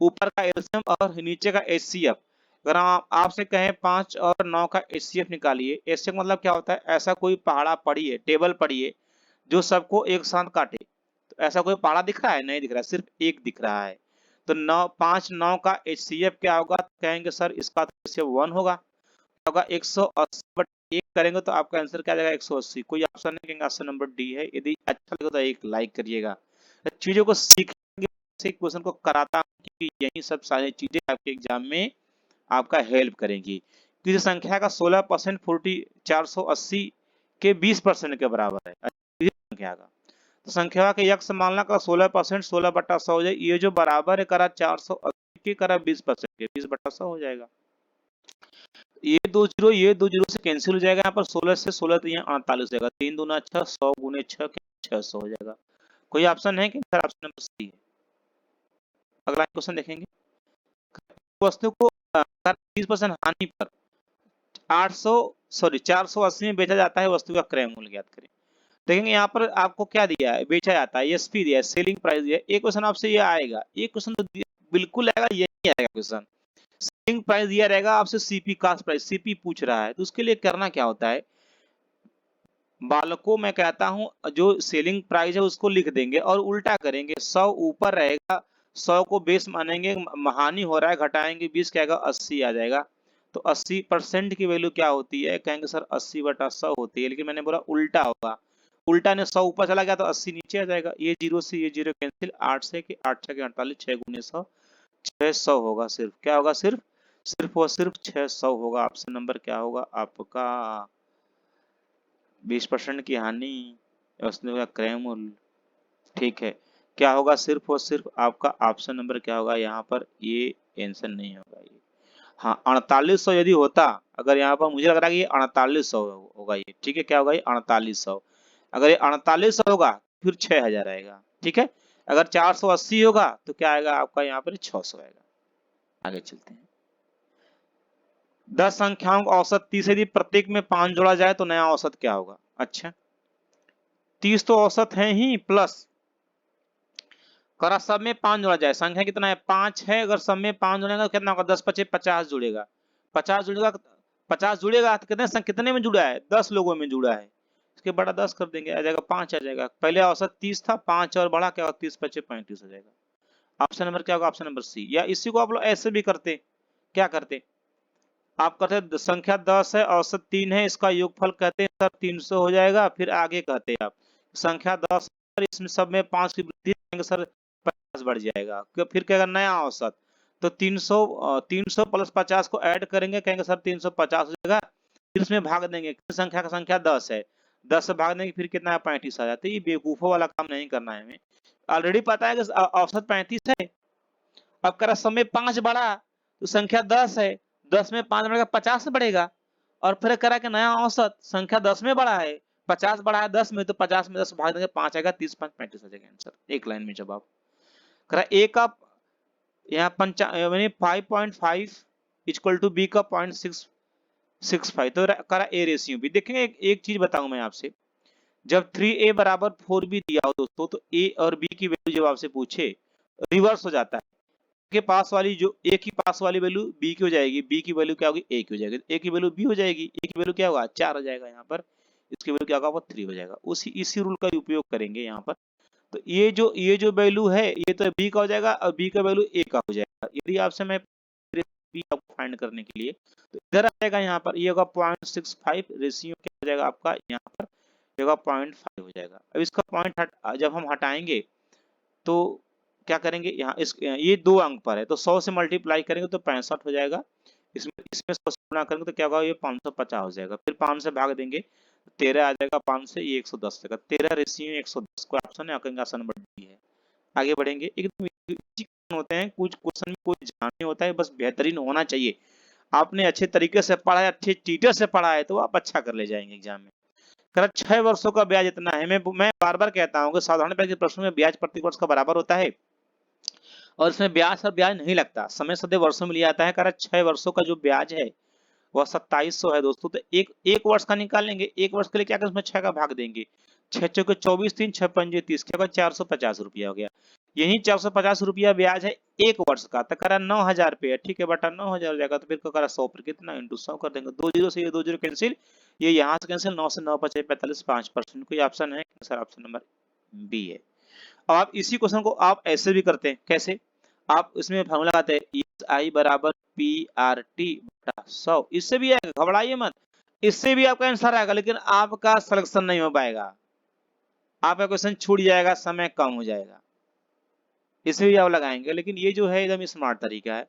ऊपर का एलसीएम और नीचे का एचसीएफ। अगर हम आपसे कहें 5 और 9 का एचसीएफ निकालिए, एचसीएफ मतलब क्या होता है? ऐसा कोई पहाड़ा पढ़िए, टेबल पढ़िए जो सबको एक साथ काटे। तो ऐसा कोई पहाड़ा दिख रहा है? नहीं दिख रहा है, सिर्फ एक दिख रहा है। तो 9 5 9 का एचसीएफ क्या होगा? कहेंगे सर इसका तो एचसीएफ 1 होगा। क्या होगा? 180/1 करेंगे तो आपका आंसर क्या आ जाएगा? 180। कोई ऑप्शन नहीं, कहेंगे ऑप्शन नंबर डी है। यदि अच्छा लगे तो एक लाइक करिएगा। चीजों को सीखेंगे से क्वेश्चन को कराता हूँ कि यही सब सारी चीजें आपके एग्जाम में आपका हेल्प करेंगी। किसी संख्या का 16% 480 के 20% के बराबर है किसी संख्या का, तो संख्या के यक्ष मानना का 16% 16/100 हो जाए, ये जो बराबर है करा 480 के करा 20% के 20/100 हो जाएगा। ये दो जीरो से कैंसिल हो जाएगा, यहाँ पर 16 से 16 तो यहाँ 48 हो जाएगा, 3 दूना 6 100 गुने 6 600 हो जाएगा। कोई ऑप्शन है कि सर ऑप्शन नंबर सी है। अगला क्वेश्चन देखेंगे, वस्तु को 20% हानि पर 480 में बेचा जाता है, वस्तु का क्रय मूल्य ज्ञात करें। देखेंगे यहाँ पर आपको क्या दिया है, बेचा जाता है, एसपी दिया है, सेलिंग प्राइस दिया है। एक क्वेश्चन आपसे ये आएगा, एक क्वेश्चन तो बिल्कुल आएगा, यही आएगा क्वेश्चन। सेलिंग प्राइस दिया रहेगा आपसे, सीपी कास्ट प्राइस, सीपी पूछ रहा है, तो उसके लिए करना क्या होता है, बालकों मैं कहता हूं जो सेलिंग प्राइस है उसको लिख देंगे और उल्टा करेंगे, 100 ऊपर रहेगा, 100 को बेस मानेंगे, हानि हो रहा है घटाएंगे 20 क्या आएगा 80 आ जाएगा। तो 80% की वैल्यू क्या होती है, कहेंगे सर 80/100 होती है, लेकिन मैंने बोला उल्टा होगा, उल्टा ने 100 ऊपर चला गया तो 80 नीचे आ जाएगा। ये जीरो से ये जीरो कैंसिल, 8 से कि 8 6 48 6 गुने 100 600 होगा, सिर्फ क्या होगा, सिर्फ और सिर्फ 600 होगा। ऑप्शन नंबर क्या होगा आपका, 20% की हानि, वस्तु का क्रय मूल्य, ठीक है। क्या होगा, सिर्फ और सिर्फ आपका ऑप्शन नंबर क्या होगा यहाँ पर, ये आंसर नहीं होगा ये। हाँ 4800 यदि होता, अगर यहाँ पर मुझे लग रहा है कि ये 4800 होगा ये, ठीक है, क्या होगा ये 4800। अगर ये 4800 होगा फिर 6000 आएगा, ठीक है। अगर 480 होगा तो क्या आएगा आपका यहाँ पर 600 आएगा। आगे चलते हैं, 10 संख्याओं का औसत 30 यदि प्रत्येक में 5 जोड़ा जाए तो नया औसत क्या होगा। अच्छा 30 तो औसत है ही, प्लस करा सब में 5 जोड़ा जाए, संख्या कितना है 5 है, अगर सब में 5 जुड़ेगा तो कितना होगा 10 5 50 जुड़ेगा, 50 जुड़ेगा, 50 जुड़ेगा तो कितने में जुड़ा है, 10 लोगों में जुड़ा है, इसके बड़ा 10 कर देंगे, आ जाएगा 5 आ जाएगा। पहले औसत 30 था, 5 और बड़ा क्या होगा 30 5 35 हो जाएगा। ऑप्शन नंबर क्या होगा, ऑप्शन नंबर सी। या इसी को आप लोग ऐसे भी करते, क्या करते आप, करते संख्या 10 है, औसत 3 है, इसका योगफल कहते हैं सर 300 हो जाएगा, फिर आगे कहते हैं आप संख्या 10 इसमें सब में 5 की वृद्धि करेंगे सर 50 बढ़ जाएगा, फिर क्या नया औसत, तो 300 प्लस 50 को ऐड करेंगे, कहेंगे सर 350 हो जाएगा, फिर इसमें भाग देंगे, संख्या का संख्या 10 है, 10 से भाग देंगे फिर कितना है 35 आ जाता है। ये बेवकूफों वाला काम नहीं करना है, हमें ऑलरेडी पता है कि औसत 35 है। अब करा सब में 5 बढ़ा तो संख्या 10 है, 10 में 5 बढ़ेगा 50 में बढ़ेगा, और फिर करा कि नया औसत संख्या 10 में बढ़ा है, 50 बढ़ा है 10 में, तो 50 में 10 भाग देंगे 5 आएगा, 30 5 35 आ जाएगा आंसर, एक लाइन में जवाब। करा ए का यहाँ 5.5 इक्वल टू बी का 0.665, तो करा ए रेशियो भी देखेंगे। एक चीज बताऊं मैं आपसे, जब 3a बराबर 4b दिया हो दोस्तों, तो a और b की वैल्यू जब आपसे पूछे रिवर्स हो जाता है, के पास वाली जो a की पास वाली वैल्यू b की हो जाएगी, b की वैल्यू क्या होगी a की हो जाएगी, a की वैल्यू b हो जाएगी, a की वैल्यू क्या होगा 4 हो जाएगा, यहाँ पर इसकी वैल्यू क्या होगा वो 3 हो जाएगा। इसी रूल का उपयोग करेंगे यहाँ पर। तो ये जो वैल्यू है ये तो b का हो जाएगा और b का वैल्यू a का हो जाएगा। यदि आपसे मैं b आपको फाइंड करने के लिए, तो इधर आ जाएगा, यहाँ पर ये होगा 0.65, रेशियो क्या हो जाएगा आपका यहाँ पर होगा 0.5 हो जाएगा। अब इसका पॉइंट जब हम हटाएंगे तो क्या करेंगे, यहाँ ये 2 अंक पर है तो 100 से मल्टीप्लाई करेंगे तो 65 हो जाएगा, इसमें इसमें 100 से गुणा करेंगे तो क्या होगा ये 550 हो जाएगा, फिर 5 से भाग देंगे 13 आ जाएगा, 5 से ये 110 जाएगा, 13 रेशियो 110 को ऑप्शन है, आपका आंसर नंबर डी है। आगे बढ़ेंगे, एकदम इजी होते हैं, कुछ क्वेश्चन में कुछ जानने होता है, बस बेहतरीन होना चाहिए, आपने अच्छे तरीके से पढ़ा है, अच्छे टीचर से पढ़ा है तो आप अच्छा कर ले जाएंगे एग्जाम में। करा 6 वर्षों का ब्याज इतना है, मैं बार बार कहता हूँ कि साधारण के प्रश्न में ब्याज प्रति वर्ष का बराबर होता है और इसमें ब्याज पर ब्याज नहीं लगता, समय सदैव वर्षों में लिया जाता है। करा 6 वर्षों का जो ब्याज है वह 2700 है दोस्तों, तो एक वर्ष का निकालेंगे, एक वर्ष के लिए क्या करें उसमें 6 का भाग देंगे, 6 चौके 24 3 6 पंजे 30, क्या 450 रुपया हो गया, यही 450 रुपया ब्याज है एक वर्ष का, तो करा 9000 रुपया, ठीक है बटा 9000 हो जाएगा, तो फिर करा 100 पर कितना इंटू 100 कर देंगे, 2 जीरो से ये 2 जीरो कैंसिल, ये यहाँ से कैंसिल, 9 से 9 5 45 5%, कोई ऑप्शन है सर, ऑप्शन नंबर बी है। अब आप इसी क्वेश्चन को आप ऐसे भी करते हैं, कैसे आप इसमें फॉर्मूला लगाते हैं आई बराबर पी आर टी बटा 100, इससे भी आएगा, घबराइए मत, इससे भी आपका आंसर आएगा, लेकिन आपका सिलेक्शन नहीं हो पाएगा, आपका क्वेश्चन छूट जाएगा, समय कम हो जाएगा। इसमें भी आप लगाएंगे, लेकिन ये जो है एकदम स्मार्ट तरीका है।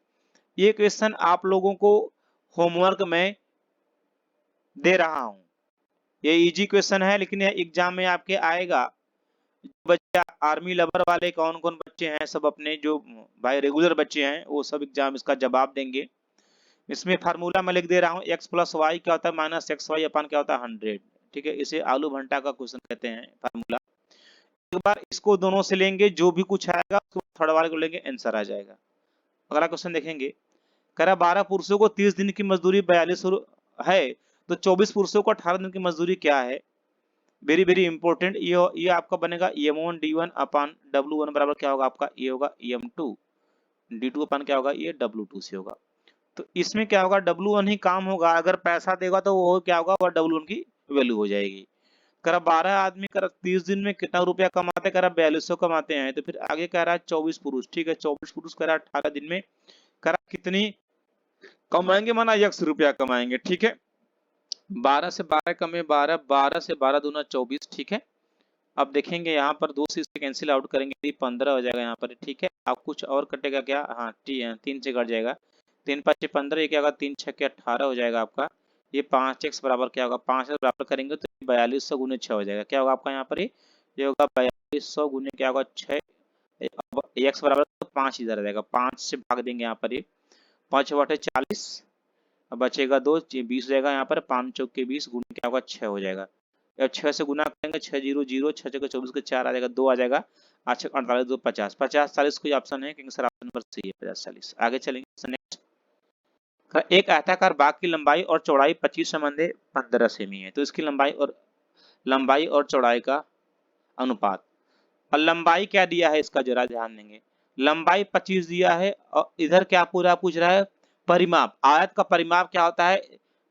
ये क्वेश्चन आप लोगों को होमवर्क में दे रहा हूं, ये इजी क्वेश्चन है, लेकिन ये एग्जाम में आपके आएगा। बच्चा आर्मी लवर वाले कौन कौन बच्चे हैं, सब अपने जो भाई रेगुलर बच्चे हैं वो सब एग्जाम इसका जवाब देंगे। इसमें फार्मूला मैं लिख दे रहा हूँ, एक्स प्लस वाई क्या होता है माइनस एक्स वाई अपन क्या होता है 100। ठीक है, इसे आलू भंटा का क्वेश्चन कहते हैं फार्मूला। एक बार इसको दोनों से लेंगे, जो भी कुछ आएगा उसको थर्ड वाले को लेंगे, आंसर आ जाएगा। अगला क्वेश्चन देखेंगे, कह रहा 12 पुरुषों को 30 दिन की मजदूरी 42 है, तो 24 पुरुषों को 18 दिन की मजदूरी क्या है। वेरी वेरी इंपॉर्टेंट, ये आपका बनेगा M1 D1 अपान W1 बराबर क्या होगा आपका, ये होगा M2 D2 अपान क्या होगा, ये W2 से होगा। तो इसमें क्या होगा, W1 ही काम होगा, अगर पैसा देगा तो वो क्या होगा, वह W1 की वैल्यू हो जाएगी। करा 12 आदमी करा 30 दिन में कितना रुपया कमाते, करा 4200 कमाते हैं, तो फिर आगे कह रहा है 24 पुरुष। ठीक है, 24 पुरुष करा 18 दिन में करा कितनी कमाएंगे, माना x रुपया कमाएंगे। ठीक है, 12 से 12 कमे 12, 12 से 12 दूना 24। ठीक है, अब देखेंगे यहाँ पर 2 से इसे कैंसिल आउट करेंगे, 15 हो जाएगा यहाँ पर। ठीक है, अब कुछ और कटेगा क्या, हाँ 3 से कट जाएगा, 3 5 15, ये क्या होगा 3 6 18 हो जाएगा आपका। ये 5x बराबर क्या होगा, 5 बराबर करेंगे तो 4200 गुने 6 हो जाएगा, क्या होगा आपका यहाँ पर, ये होगा 4200 गुने क्या होगा 6। अब x बराबर तो 5 इधर आ जाएगा, 5 से भाग देंगे यहाँ पर, ये 5 बटे 40, अब बचेगा 2, 20 हो जाएगा यहाँ पर, 5 चौक के 20 गुने क्या होगा 6 हो जाएगा। अब 6 से गुना करेंगे, 6 0 0, 6 चौके 24 के 4 आ जाएगा, 2 आ जाएगा, 8 48 2 50, 50 40 कोई ऑप्शन है, क्योंकि सर ऑप्शन नंबर सी है 50 40। आगे चलेंगे नेक्स्ट, एक आयताकार बाग की लंबाई और चौड़ाई 25 संबंधे 15 सेमी है, तो इसकी लंबाई और चौड़ाई का अनुपात। और लंबाई क्या दिया है इसका जरा ध्यान देंगे, लंबाई 25 दिया है, और इधर क्या पूरा पूछ रहा है, परिमाप। आयत का परिमाप क्या होता है,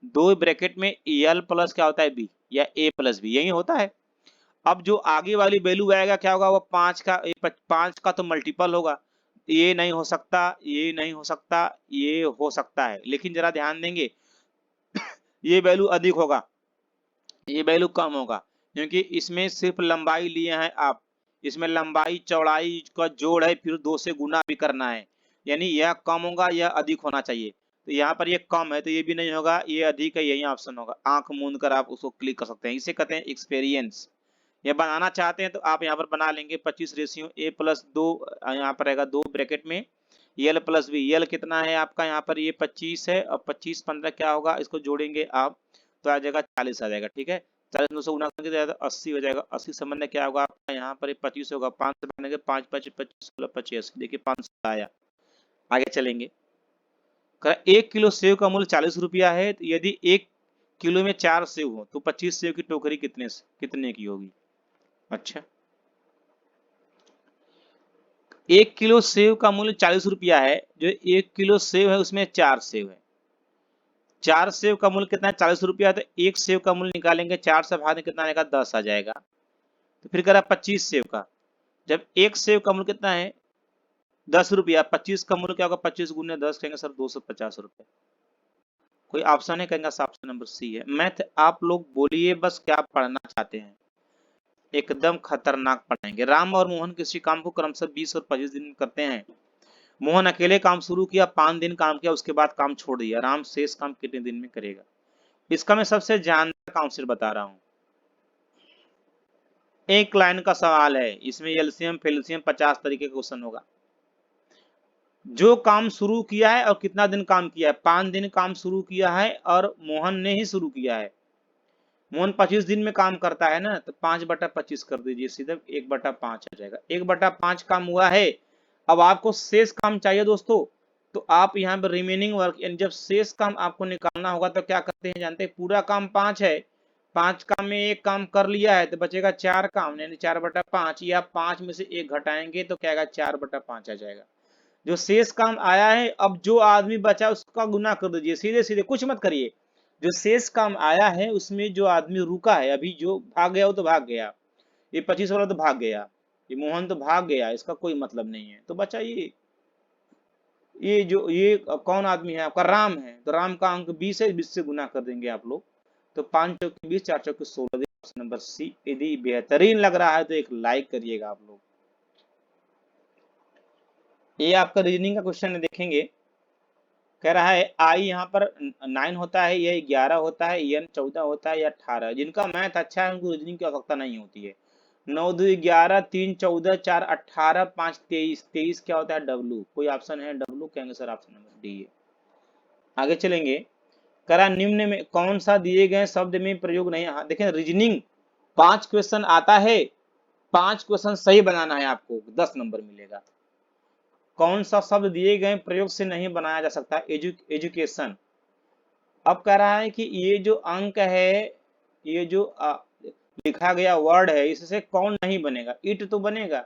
दो ब्रैकेट में एल प्लस क्या होता है बी, या ए प्लस बी, यही होता है। अब जो आगे वाली वैल्यू आएगा क्या होगा, वो 5 का तो मल्टीपल होगा, ये नहीं हो सकता, ये नहीं हो सकता, ये हो सकता है, लेकिन जरा ध्यान देंगे ये वैल्यू अधिक होगा, ये वैल्यू कम होगा, क्योंकि इसमें सिर्फ लंबाई लिए हैं आप, इसमें लंबाई चौड़ाई का जोड़ है, फिर 2 से गुना भी करना है, यानी यह कम होगा, यह अधिक होना चाहिए। तो यहाँ पर ये कम है तो ये भी नहीं होगा, ये अधिक है, यही ऑप्शन होगा। आंख मूंद कर आप उसको क्लिक कर सकते हैं, इसे कहते हैं एक्सपीरियंस। ये बनाना चाहते हैं तो आप यहाँ पर बना लेंगे, 25 रेशियो a प्लस 2, यहाँ पर रहेगा 2 ब्रैकेट में यल प्लस बी, यल कितना है आपका यहाँ पर, ये 25 है, और 25 15 क्या होगा, इसको जोड़ेंगे आप तो आ जाएगा 40 आ जाएगा। ठीक है, 40 2 से गुना करके 80 हो जाएगा, 80 संबंध में क्या होगा आपका यहाँ पर 25 होगा, 5 से भागने के 5 5 25 16 25, देखिए 500 आया। आगे चलेंगे, 1 किलो सेव का मूल्य 40 रुपया है, तो यदि 1 किलो में 4 सेव हो तो 25 सेव की टोकरी कितने की होगी। अच्छा, 1 किलो सेव का मूल्य 40 रुपया है, जो 1 किलो सेव है उसमें 4 सेव है, 4 सेव का मूल्य कितना है 40 रुपया, तो 1 सेव का मूल्य निकालेंगे, 4 से भाग कितना आएगा 10 आ जाएगा। तो फिर करा 25 सेव का, जब 1 सेव का मूल्य कितना है 10 रुपया, 25 का मूल्य क्या होगा 25 गुने 10 कहेंगे सर 250 रुपए। कोई ऑप्शन है, कहेंगे ऑप्शन नंबर सी है। मैथ आप लोग बोलिए बस क्या पढ़ना चाहते हैं, एकदम खतरनाक पढ़ाएंगे। राम और मोहन किसी काम को क्रमशः 20 और 25 दिन करते हैं। मोहन अकेले काम शुरू किया, 5 दिन काम किया, उसके बाद काम छोड़ दिया, राम शेष काम कितने दिन में करेगा। इसका मैं सबसे जानदार काउंसिल बता रहा हूं, एक लाइन का सवाल है, इसमें एलसीएम फेल्सियम 50 तरीके का क्वेश्चन होगा। जो काम शुरू किया है और कितना दिन काम किया है, 5 दिन काम शुरू किया है और मोहन ने ही शुरू किया है, मोहन 25 दिन में काम करता है ना, तो 5/25 कर दीजिए, सीधे 1/5 आ जाएगा, 1/5 काम हुआ है। अब आपको शेष काम चाहिए दोस्तों, तो आप यहाँ पर रिमेनिंग वर्क, यानी जब शेष काम आपको निकालना होगा तो क्या करते हैं जानते हैं, पूरा काम 5 है, 5 काम में एक काम कर लिया है तो बचेगा 4 काम, यानी 4/5, या 5 में से 1 घटाएंगे तो क्या आएगा 4/5 आ जाएगा। जो शेष काम आया है, अब जो आदमी बचा उसका गुना कर दीजिए, सीधे सीधे कुछ मत करिए। जो शेष काम आया है उसमें जो आदमी रुका है, अभी जो भाग गया वो तो भाग गया, ये 25 वाला तो भाग गया, ये मोहन तो भाग गया, इसका कोई मतलब नहीं है। तो बचा ये जो ये कौन आदमी है आपका, राम है, तो राम का अंक 20 है, 20 से गुना कर देंगे आप लोग, तो 5 चौके 20, 4 चौके 16, ऑप्शन नंबर सी। यदि बेहतरीन लग रहा है तो एक लाइक करिएगा आप लोग। ये आपका रीजनिंग का क्वेश्चन है, देखेंगे। कह रहा है आई यहाँ पर 9 होता है, ये 11 होता है, एन 14 होता है या 18। जिनका मैथ अच्छा है उनको रीजनिंग की आवश्यकता नहीं होती है। 9 2 11, 3 14, 4 18, 5 23। 23 क्या होता है? डब्लू। कोई ऑप्शन है डब्लू? कहेंगे सर ऑप्शन नंबर डी है। आगे चलेंगे। करा निम्न में कौन सा दिए गए शब्द में प्रयोग नहीं? हाँ देखें, रीजनिंग 5 क्वेश्चन आता है, 5 क्वेश्चन सही बनाना है आपको, 10 नंबर मिलेगा। कौन सा शब्द दिए गए प्रयोग से नहीं बनाया जा सकता? एजुकेशन। अब कह रहा है कि ये जो अंक है, ये जो लिखा गया वर्ड है, इससे कौन नहीं बनेगा? इट तो बनेगा,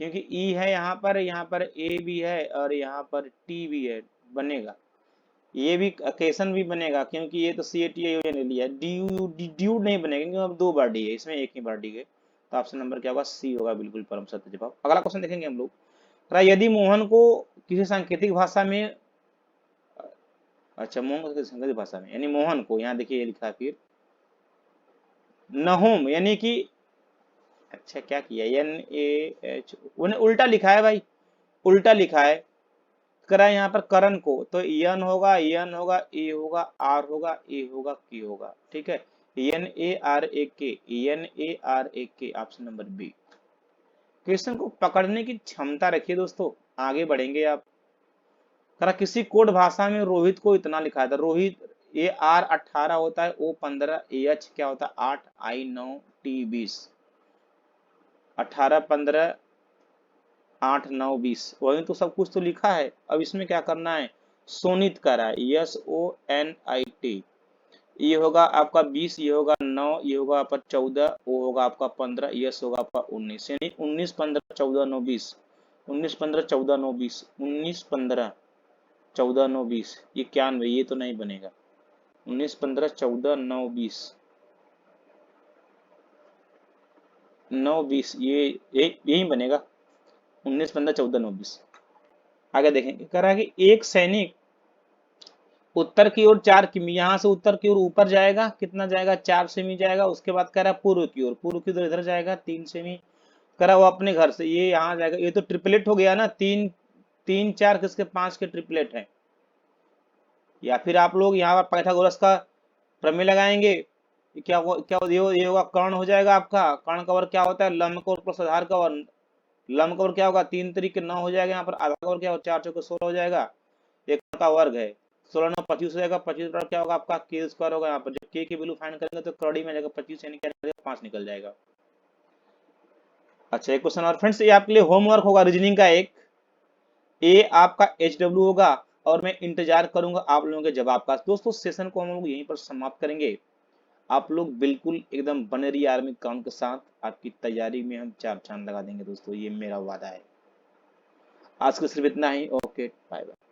क्योंकि ई है यहाँ पर ए भी है और यहाँ पर टी भी है, बनेगा। ये भी केसन भी बनेगा, क्योंकि ये तो सी ए टी ने लिया। ड्यूड नहीं बनेगा, क्योंकि अब 2 बार डी है, इसमें एक ही बार डी है। तो ऑप्शन नंबर क्या होगा? सी होगा, बिल्कुल परम सत्य जवाब। अगला क्वेश्चन देखेंगे हम लोग। यदि मोहन को किसी सांकेतिक भाषा में, अच्छा मोहन को किसी सांकेतिक भाषा में, यानी मोहन को, यहाँ देखिए ये लिखा है फिर नहुम, यानी कि, अच्छा क्या किया, एन ए एच, उन्हें उल्टा लिखा है भाई, उल्टा लिखा है। करा यहाँ पर करण को, तो एन होगा, एन होगा, ए होगा, आर होगा, ए होगा, के होगा, ठीक है। एन ए आर ए के, एन ए आर ए के, ऑप्शन नंबर बी। क्वेश्चन को पकड़ने की क्षमता रखिए दोस्तों, आगे बढ़ेंगे आप। करा किसी कोड भाषा में रोहित को इतना लिखा था, रोहित ए आर 18 होता है, ओ 15, ए एच क्या होता है? 8, आई 9, टी 20। 18 15 8 9 20, वही तो सब कुछ तो लिखा है। अब इसमें क्या करना है? सोनित करा, S O N I T. ये होगा आपका 20, ये होगा 9, ये होगा आपका 14, वो होगा आपका 15, यस होगा आपका 19, यानी 19 15 14 9 20। 19 15 14 9 20, 19 15 14 9 20, ये 91, ये तो नहीं बनेगा। 19 15 14 9 20, 9 20, ये यही बनेगा। 19 15 14 9 20। आगे देखेंगे, कह रहा है कि एक सैनिक उत्तर की ओर 4 किमी, यहां से उत्तर की ओर ऊपर जाएगा, कितना जाएगा? 4 सेमी जाएगा। उसके बाद कह रहा है पूर्व की ओर, पूर्व की ओर इधर जाएगा 3 सेमी। कह रहा वो अपने घर से, ये यहाँ जाएगा, ये तो ट्रिपलेट हो गया ना, 3 3 4 किसके? 5 के ट्रिपलेट है। या फिर आप लोग यहाँ पर पाइथागोरस का प्रमेय लगाएंगे। क्या ये होगा कर्ण हो जाएगा आपका। कर्ण का वर्ग क्या होता है? लंब का वर्ग प्लस आधार का वर्ग। लंब का वर्ग क्या होगा? 3 तरीके 9 हो जाएगा, यहाँ पर आधार का वर्ग क्या होगा? 4 चौके 16 हो जाएगा। एक का वर्ग है, 16 9 25 हो जाएगा। 25 पर क्या होगा आपका? के स्क्वायर होगा। यहाँ पर जब के की वैल्यू फाइंड करेंगे तो कड़ी में जाएगा 25, यानी क्या निकलेगा? 5 निकल जाएगा। अच्छा एक क्वेश्चन और फ्रेंड्स, ये आपके लिए होमवर्क होगा रीजनिंग का एक। ए आपका एच डब्ल्यू होगा, और मैं इंतजार करूंगा आप लोगों के जवाब का। दोस्तों सेशन को हम लोग यहीं पर समाप्त करेंगे। आप लोग बिल्कुल एकदम बने रहिए आर्मी काउंट के साथ, आपकी तैयारी में हम 4 चांद लगा देंगे दोस्तों, ये मेरा वादा है। आज के सिर्फ इतना ही। Okay bye bye.